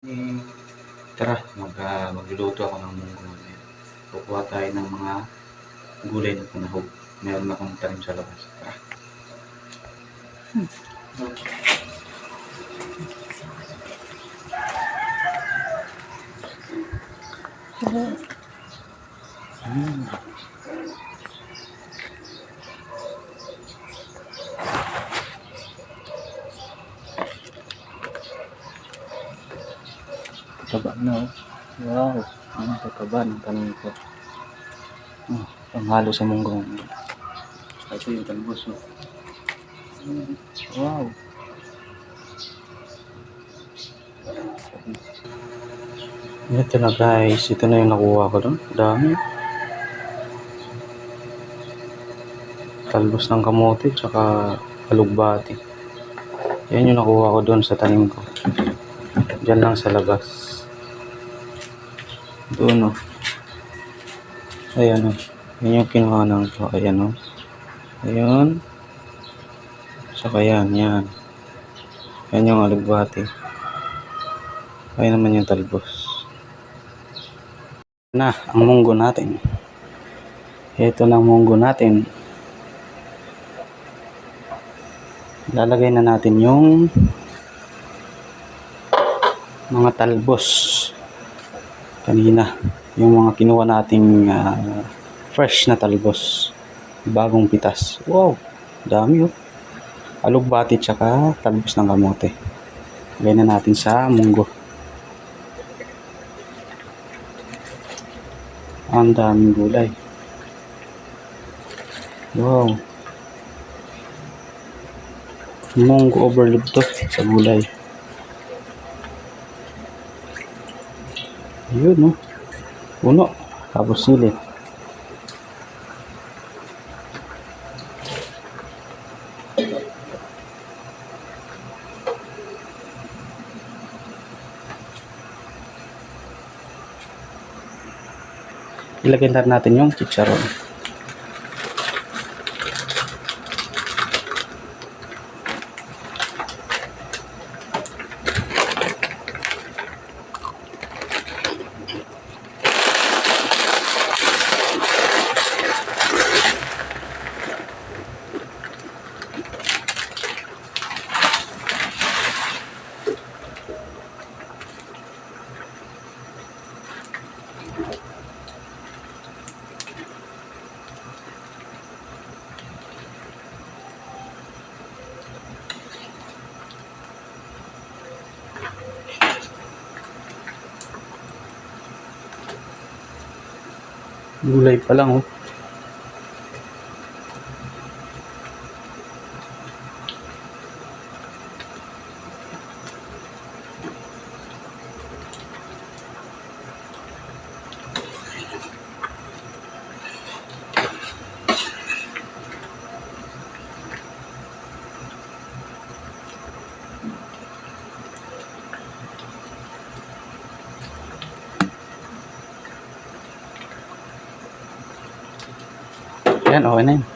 Tara, magluluto ako ng munggo. Kukuha tayo ng mga gulay na panahog. Meron akong tanim sa labas. Tara. Taba na, oh. Wow, ang tataba ng tanim ko. Panghalo sa munggo. Ito yung talbos, oh. Wow. Ito na guys, ito na yung nakuha ko doon. Dami. Talbos ng kamote tsaka alugbati. Yan yung nakuha ko doon sa tanim ko. Diyan lang sa labas. Doon, oh. Ayan, oh. Yan yung kinuha ng ko. Ayan, oh. Ayan. Saka yan, yan. Yan yung alugbati. Ayan naman yung talbos. Na, ang munggo natin. Ito na ang munggo natin. Lalagay na natin yung mga talbos kanina, yung mga kinuha nating fresh na talbos, bagong pitas. Wow, dami, oh. Alugbati tsaka talbos ng kamote. Lagay na natin sa munggo. Ang daming gulay. Wow, munggo overload to sa gulay. Yun, no? Puno. Tapos sili. Ilagay na natin yung chicharon. Gulay pa lang, oh. Yan, okay na yun.